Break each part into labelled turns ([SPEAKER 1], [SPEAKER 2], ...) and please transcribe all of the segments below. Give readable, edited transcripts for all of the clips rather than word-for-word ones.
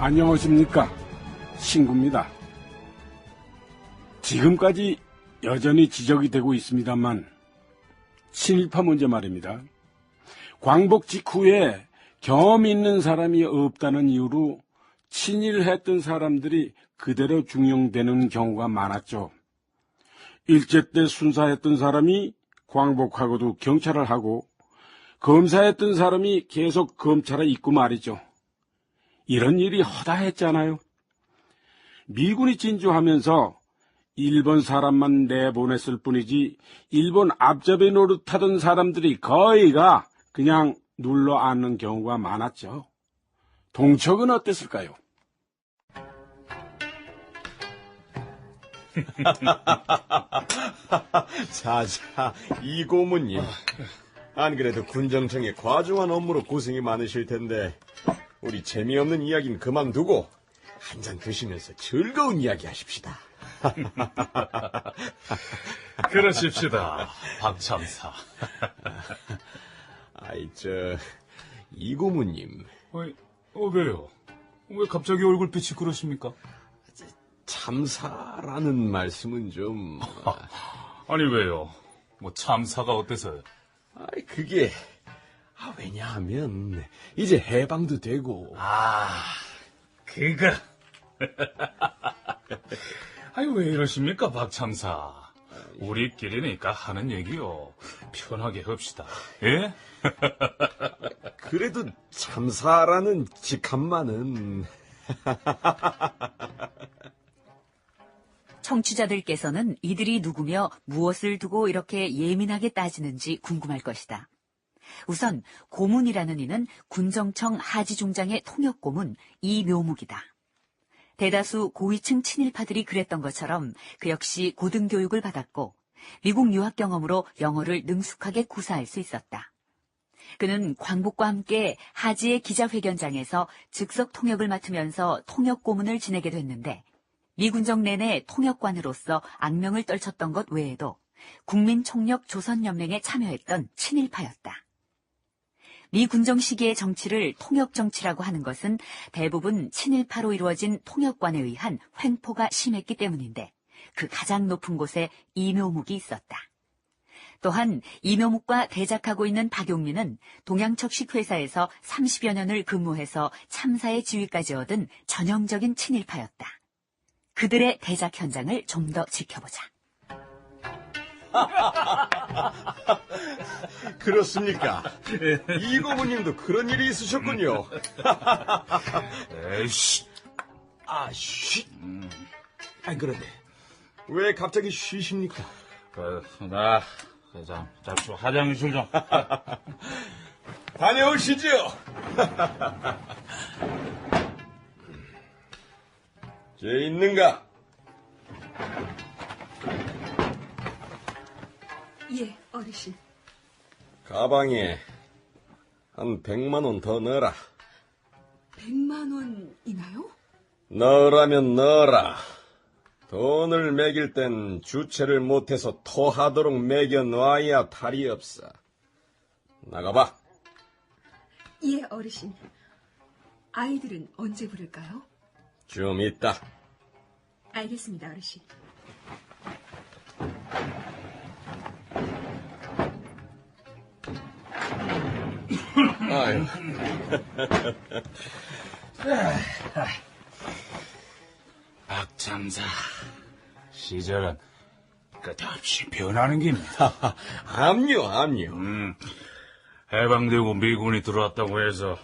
[SPEAKER 1] 안녕하십니까. 신구입니다. 지금까지 여전히 지적이 되고 있습니다만 친일파 문제 말입니다. 광복 직후에 경험 있는 사람이 없다는 이유로 친일했던 사람들이 그대로 중용되는 경우가 많았죠. 일제 때 순사했던 사람이 광복하고도 경찰을 하고 검사했던 사람이 계속 검찰에 있고 말이죠. 이런 일이 허다했잖아요. 미군이 진주하면서 일본 사람만 내보냈을 뿐이지 일본 앞잡이 노릇하던 사람들이 거의가 그냥 눌러 앉는 경우가 많았죠. 동척은 어땠을까요?
[SPEAKER 2] 자자, 이 고문님. 안 그래도 군정청의 과중한 업무로 고생이 많으실 텐데 우리 재미없는 이야기는 그만두고 한잔 드시면서 즐거운 이야기 하십시다.
[SPEAKER 3] 그러십시다, 박참사.
[SPEAKER 2] 이 고문님.
[SPEAKER 3] 왜요? 왜 갑자기 얼굴빛이 그러십니까?
[SPEAKER 2] 참사라는 말씀은 좀...
[SPEAKER 3] 아니, 왜요? 뭐 참사가 어때서요?
[SPEAKER 2] 그게... 왜냐하면 이제 해방도 되고...
[SPEAKER 3] 그거. 아니, 왜 이러십니까, 박참사? 우리끼리니까 하는 얘기요. 편하게 합시다. 예?
[SPEAKER 2] 그래도 참사라는 직함만은...
[SPEAKER 4] 청취자들께서는 이들이 누구며 무엇을 두고 이렇게 예민하게 따지는지 궁금할 것이다. 우선 고문이라는 이는 군정청 하지중장의 통역고문 이묘묵이다. 대다수 고위층 친일파들이 그랬던 것처럼 그 역시 고등교육을 받았고 미국 유학 경험으로 영어를 능숙하게 구사할 수 있었다. 그는 광복과 함께 하지의 기자회견장에서 즉석 통역을 맡으면서 통역고문을 지내게 됐는데 미군정 내내 통역관으로서 악명을 떨쳤던 것 외에도 국민총력 조선연맹에 참여했던 친일파였다. 미 군정 시기의 정치를 통역정치라고 하는 것은 대부분 친일파로 이루어진 통역관에 의한 횡포가 심했기 때문인데 그 가장 높은 곳에 이묘묵이 있었다. 또한 이묘묵과 대작하고 있는 박용민은 동양척식 회사에서 30여 년을 근무해서 참사의 지위까지 얻은 전형적인 친일파였다. 그들의 대작 현장을 좀 더 지켜보자.
[SPEAKER 2] 그렇습니까? 이 고문님도 그런 일이 있으셨군요.
[SPEAKER 3] 에이씨.
[SPEAKER 2] 쉿. 그런데 왜 갑자기 쉬십니까?
[SPEAKER 3] 잠시 화장실 좀.
[SPEAKER 2] 다녀오시죠. 쟤 있는가?
[SPEAKER 5] 예, 어르신.
[SPEAKER 2] 가방에 한 100만 원 더 넣어라.
[SPEAKER 5] 100만 원이나요?
[SPEAKER 2] 넣으라면 넣어라. 돈을 매길 땐 주체를 못해서 토하도록 매겨놔야 탈이 없어. 나가봐.
[SPEAKER 5] 예, 어르신. 아이들은 언제 부를까요?
[SPEAKER 2] 좀 있다.
[SPEAKER 5] 알겠습니다, 어르신.
[SPEAKER 2] 아유.
[SPEAKER 3] 박참사, 시절은 끝없이 변하는 겁니다.
[SPEAKER 2] 암요.
[SPEAKER 3] 해방되고 미군이 들어왔다고 해서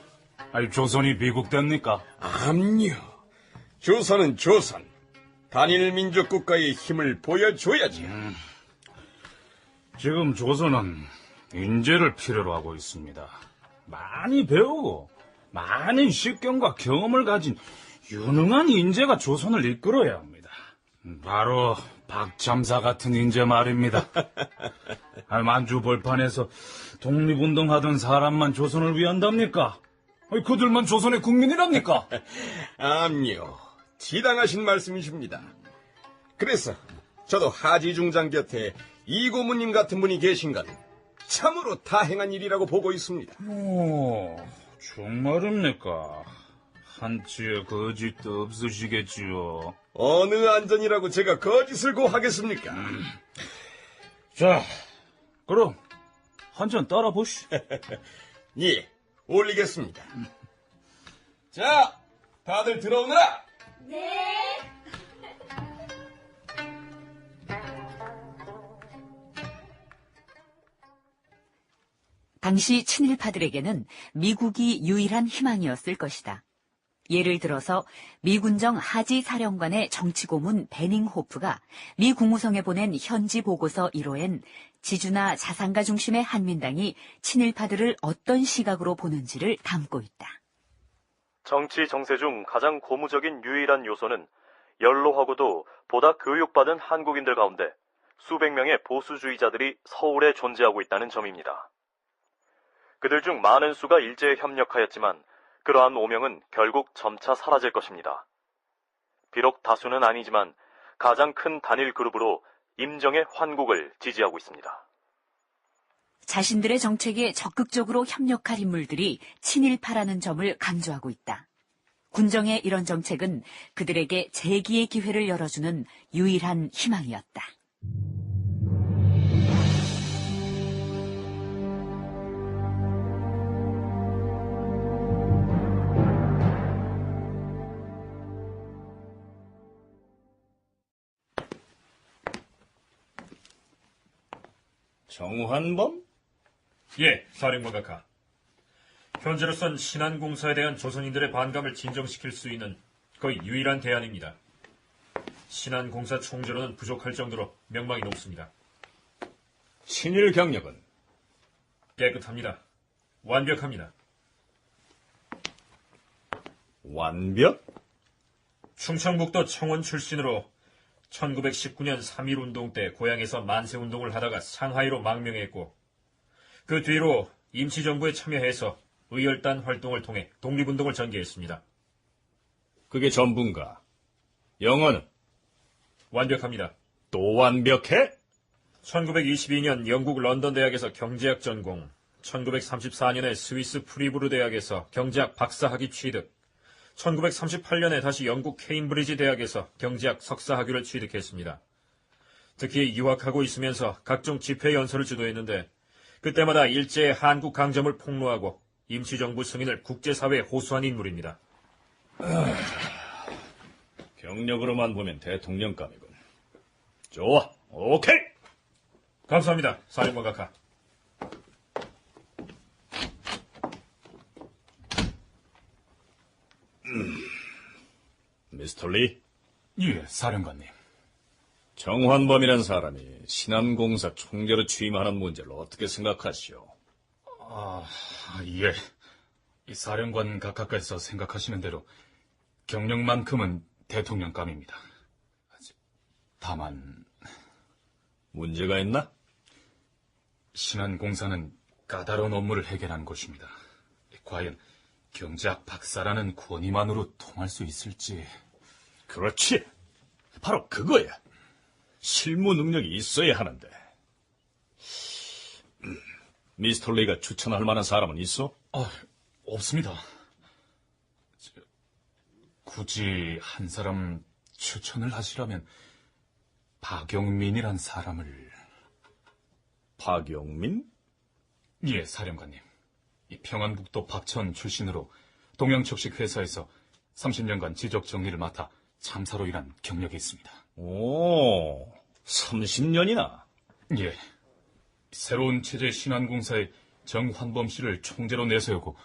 [SPEAKER 3] 조선이 비국됩니까?
[SPEAKER 2] 암요. 조선은 조선. 단일 민족 국가의 힘을 보여줘야지.
[SPEAKER 3] 지금 조선은 인재를 필요로 하고 있습니다. 많이 배우고 많은 식견과 경험을 가진 유능한 인재가 조선을 이끌어야 합니다. 바로 박참사 같은 인재 말입니다. 만주 벌판에서 독립운동하던 사람만 조선을 위한답니까? 그들만 조선의 국민이랍니까?
[SPEAKER 2] 암요. 지당하신 말씀이십니다. 그래서 저도 하지중장 곁에 이 고문님 같은 분이 계신 건 참으로 다행한 일이라고 보고 있습니다.
[SPEAKER 3] 오, 정말입니까? 한치의 거짓도 없으시겠지요.
[SPEAKER 2] 어느 안전이라고 제가 거짓을 고하겠습니까?
[SPEAKER 3] 자, 그럼 한 잔 따라 보시.
[SPEAKER 2] 예, 올리겠습니다. 자, 다들 들어오너라!
[SPEAKER 4] 당시 친일파들에게는 미국이 유일한 희망이었을 것이다. 예를 들어서 미군정 하지 사령관의 정치고문 베닝호프가 미 국무성에 보낸 현지 보고서 1호엔 지주나 자산가 중심의 한민당이 친일파들을 어떤 시각으로 보는지를 담고 있다.
[SPEAKER 6] 정치 정세 중 가장 고무적인 유일한 요소는 연로하고도 보다 교육받은 한국인들 가운데 수백 명의 보수주의자들이 서울에 존재하고 있다는 점입니다. 그들 중 많은 수가 일제에 협력하였지만 그러한 오명은 결국 점차 사라질 것입니다. 비록 다수는 아니지만 가장 큰 단일 그룹으로 임정의 환국을 지지하고 있습니다.
[SPEAKER 4] 자신들의 정책에 적극적으로 협력할 인물들이 친일파라는 점을 강조하고 있다. 군정의 이런 정책은 그들에게 재기의 기회를 열어주는 유일한 희망이었다.
[SPEAKER 7] 정환범?
[SPEAKER 8] 예, 사령관 각하. 현재로선 신안공사에 대한 조선인들의 반감을 진정시킬 수 있는 거의 유일한 대안입니다. 신안공사 총재로는 부족할 정도로 명망이 높습니다.
[SPEAKER 7] 친일 경력은?
[SPEAKER 8] 깨끗합니다. 완벽합니다.
[SPEAKER 7] 완벽?
[SPEAKER 8] 충청북도 청원 출신으로 1919년 3.1운동 때 고향에서 만세운동을 하다가 상하이로 망명했고 그 뒤로 임시정부에 참여해서 의열단 활동을 통해 독립운동을 전개했습니다.
[SPEAKER 7] 그게 전부인가? 영어는?
[SPEAKER 8] 완벽합니다.
[SPEAKER 7] 또 완벽해?
[SPEAKER 8] 1922년 영국 런던 대학에서 경제학 전공, 1934년에 스위스 프리부르 대학에서 경제학 박사학위 취득, 1938년에 다시 영국 케임브리지 대학에서 경제학 석사학위를 취득했습니다. 특히 유학하고 있으면서 각종 집회 연설을 주도했는데 그때마다 일제의 한국 강점을 폭로하고 임시정부 승인을 국제사회에 호소한 인물입니다.
[SPEAKER 7] 경력으로만 보면 대통령감이군. 좋아, 오케이!
[SPEAKER 8] 감사합니다, 사령관 각하.
[SPEAKER 7] 미스터 리,
[SPEAKER 3] 예, 사령관님.
[SPEAKER 7] 정환범이란 사람이 신안공사 총재로 취임하는 문제를 어떻게 생각하시오?
[SPEAKER 3] 예. 이 사령관 각하께서 생각하시는 대로 경력만큼은 대통령감입니다. 다만
[SPEAKER 7] 문제가 있나?
[SPEAKER 3] 신안공사는 까다로운 업무를 해결하는 곳입니다. 과연 경제학 박사라는 권위만으로 통할 수 있을지.
[SPEAKER 7] 그렇지. 바로 그거야. 실무 능력이 있어야 하는데. 미스터 리가 추천할 만한 사람은 있어?
[SPEAKER 3] 없습니다. 굳이 한 사람 추천을 하시라면 박영민이란 사람을.
[SPEAKER 7] 박영민?
[SPEAKER 3] 예, 사령관님. 이 평안북도 박천 출신으로 동양척식 회사에서 30년간 지적 정리를 맡아 참사로 일한 경력이 있습니다.
[SPEAKER 7] 오, 30년이나?
[SPEAKER 3] 예. 새로운 체제 신안공사의 정환범 씨를 총재로 내세우고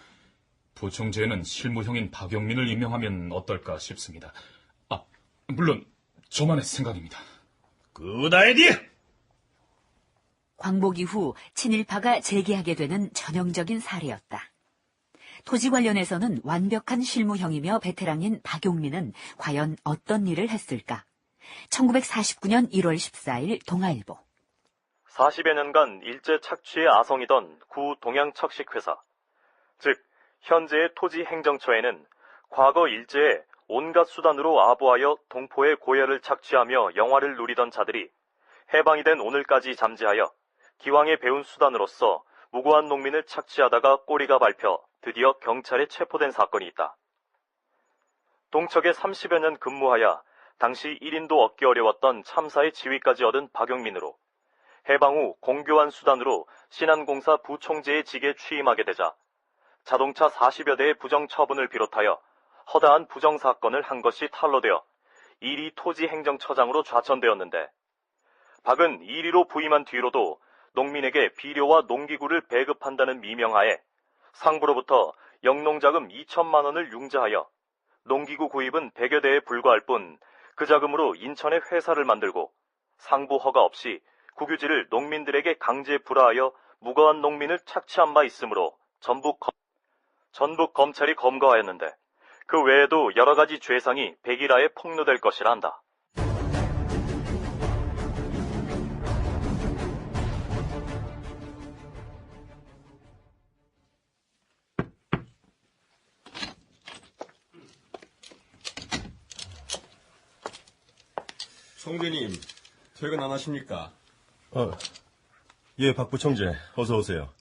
[SPEAKER 3] 부총재에는 실무형인 박영민을 임명하면 어떨까 싶습니다. 물론 저만의 생각입니다.
[SPEAKER 7] 굿 아이디어!
[SPEAKER 4] 광복 이후 친일파가 재기하게 되는 전형적인 사례였다. 토지 관련해서는 완벽한 실무형이며 베테랑인 박용민은 과연 어떤 일을 했을까? 1949년 1월 14일 동아일보.
[SPEAKER 6] 40여 년간 일제 착취에 아성이던 구 동양척식회사, 즉 현재의 토지행정처에는 과거 일제에 온갖 수단으로 아부하여 동포의 고열을 착취하며 영화를 누리던 자들이 해방이 된 오늘까지 잠재하여 기왕에 배운 수단으로서 무고한 농민을 착취하다가 꼬리가 밟혀 드디어 경찰에 체포된 사건이 있다. 동척에 30여 년 근무하여 당시 1인도 얻기 어려웠던 참사의 지위까지 얻은 박영민으로 해방 후 공교한 수단으로 신안공사 부총재의 직에 취임하게 되자 자동차 40여 대의 부정 처분을 비롯하여 허다한 부정 사건을 한 것이 탄로되어 1위 토지행정처장으로 좌천되었는데 박은 1위로 부임한 뒤로도 농민에게 비료와 농기구를 배급한다는 미명하에 상부로부터 영농자금 2천만 원을 융자하여 농기구 구입은 100여 대에 불과할 뿐 그 자금으로 인천에 회사를 만들고 상부 허가 없이 국유지를 농민들에게 강제 불화하여 무고한 농민을 착취한 바 있으므로 전북 검찰이 검거하였는데 그 외에도 여러 가지 죄상이 백일하에 폭로될 것이라 한다.
[SPEAKER 2] 총재님, 퇴근 안 하십니까?
[SPEAKER 9] 예, 박 부총재, 어서 오세요.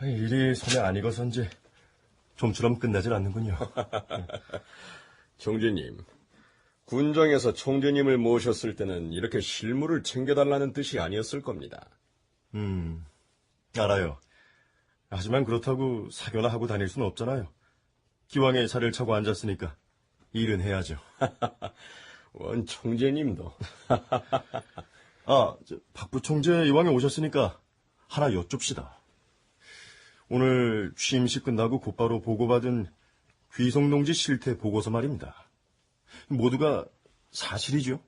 [SPEAKER 9] 일이 손에 안 익어서인지 좀처럼 끝나질 않는군요.
[SPEAKER 2] 총재님, 군정에서 총재님을 모셨을 때는 이렇게 실무를 챙겨달라는 뜻이 아니었을 겁니다.
[SPEAKER 9] 알아요. 하지만 그렇다고 사교나 하고 다닐 수는 없잖아요. 기왕에 자리를 차고 앉았으니까 일은 해야죠.
[SPEAKER 2] 원 총재님도.
[SPEAKER 9] 박 부총재 이왕에 오셨으니까 하나 여쭙시다. 오늘 취임식 끝나고 곧바로 보고받은 귀송농지 실태 보고서 말입니다. 모두가 사실이죠?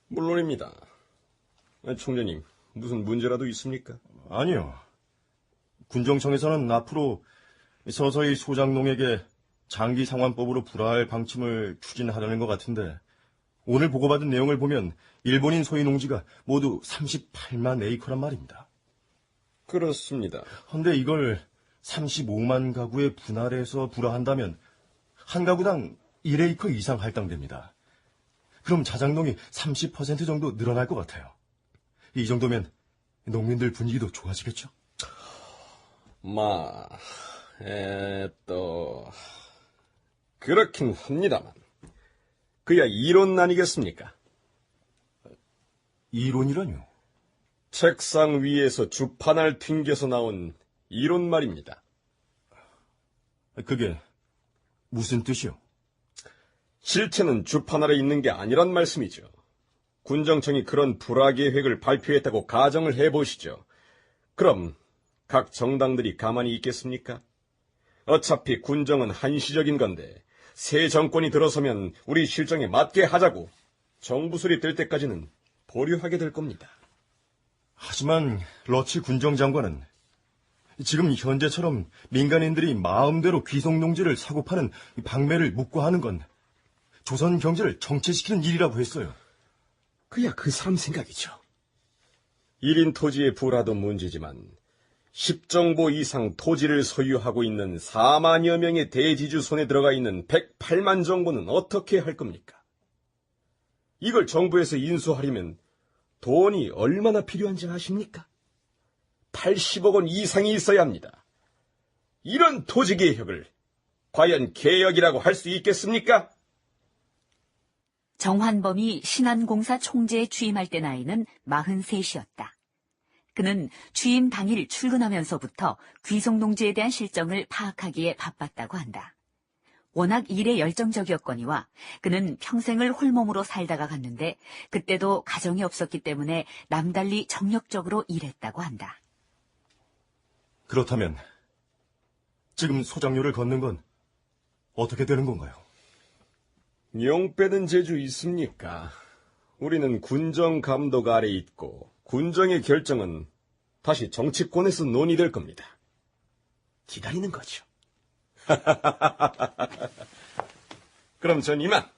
[SPEAKER 2] 물론입니다. 총재님, 무슨 문제라도 있습니까?
[SPEAKER 9] 아니요. 군정청에서는 앞으로 서서히 소장농에게 장기상환법으로 불화할 방침을 추진하려는 것 같은데 오늘 보고받은 내용을 보면 일본인 소유 농지가 모두 38만 에이커란 말입니다.
[SPEAKER 2] 그렇습니다.
[SPEAKER 9] 그런데 이걸 35만 가구에 분할해서 불화한다면 한 가구당 1에이커 이상 할당됩니다. 그럼 자작농이 30% 정도 늘어날 것 같아요. 이 정도면 농민들 분위기도 좋아지겠죠?
[SPEAKER 2] 그렇긴 합니다만. 그야 이론 아니겠습니까?
[SPEAKER 9] 이론이라뇨?
[SPEAKER 2] 책상 위에서 주판을 튕겨서 나온 이론 말입니다.
[SPEAKER 9] 그게 무슨 뜻이요?
[SPEAKER 2] 실체는 주판 아래 있는 게 아니란 말씀이죠. 군정청이 그런 불화 계획을 발표했다고 가정을 해보시죠. 그럼 각 정당들이 가만히 있겠습니까? 어차피 군정은 한시적인 건데 새 정권이 들어서면 우리 실정에 맞게 하자고 정부 소리 들 때까지는 보류하게 될 겁니다.
[SPEAKER 9] 하지만 러치 군정장관은 지금 현재처럼 민간인들이 마음대로 귀송농지를 사고 파는 방매를 묵과하는 건 조선 경제를 정체시키는 일이라고 했어요.
[SPEAKER 2] 그야 그 사람 생각이죠. 1인 토지의 불화도 문제지만 10정보 이상 토지를 소유하고 있는 4만여 명의 대지주 손에 들어가 있는 108만 정보는 어떻게 할 겁니까? 이걸 정부에서 인수하려면 돈이 얼마나 필요한지 아십니까? 80억 원 이상이 있어야 합니다. 이런 토지 개혁을 과연 개혁이라고 할 수 있겠습니까?
[SPEAKER 4] 정환범이 신안공사 총재에 취임할 때 나이는 43이었다. 그는 취임 당일 출근하면서부터 귀송농지에 대한 실정을 파악하기에 바빴다고 한다. 워낙 일에 열정적이었거니와 그는 평생을 홀몸으로 살다가 갔는데 그때도 가정이 없었기 때문에 남달리 정력적으로 일했다고 한다.
[SPEAKER 9] 그렇다면 지금 소장료를 걷는 건 어떻게 되는 건가요?
[SPEAKER 2] 용 빼는 재주 있습니까? 우리는 군정 감독 아래 있고 군정의 결정은 다시 정치권에서 논의될 겁니다. 기다리는 거죠. 그럼 전 이만.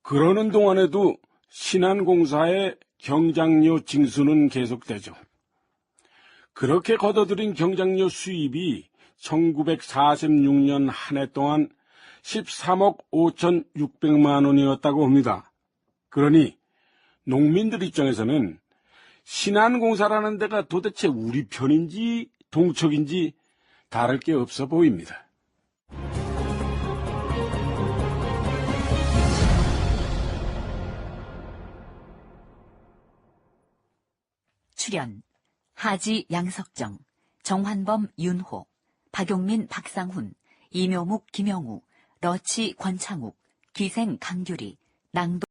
[SPEAKER 1] 그러는 동안에도 신안공사의 경작료 징수는 계속되죠. 그렇게 걷어들인 경작료 수입이 1946년 한 해 동안 13억 5,600만 원이었다고 합니다. 그러니 농민들 입장에서는 신안공사라는 데가 도대체 우리 편인지 동척인지 다를 게 없어 보입니다.
[SPEAKER 4] 출연 하지 양석정, 정환범 윤호, 박용민 박상훈, 이묘묵 김영우, 러치 권창욱, 기생 강규리, 낭도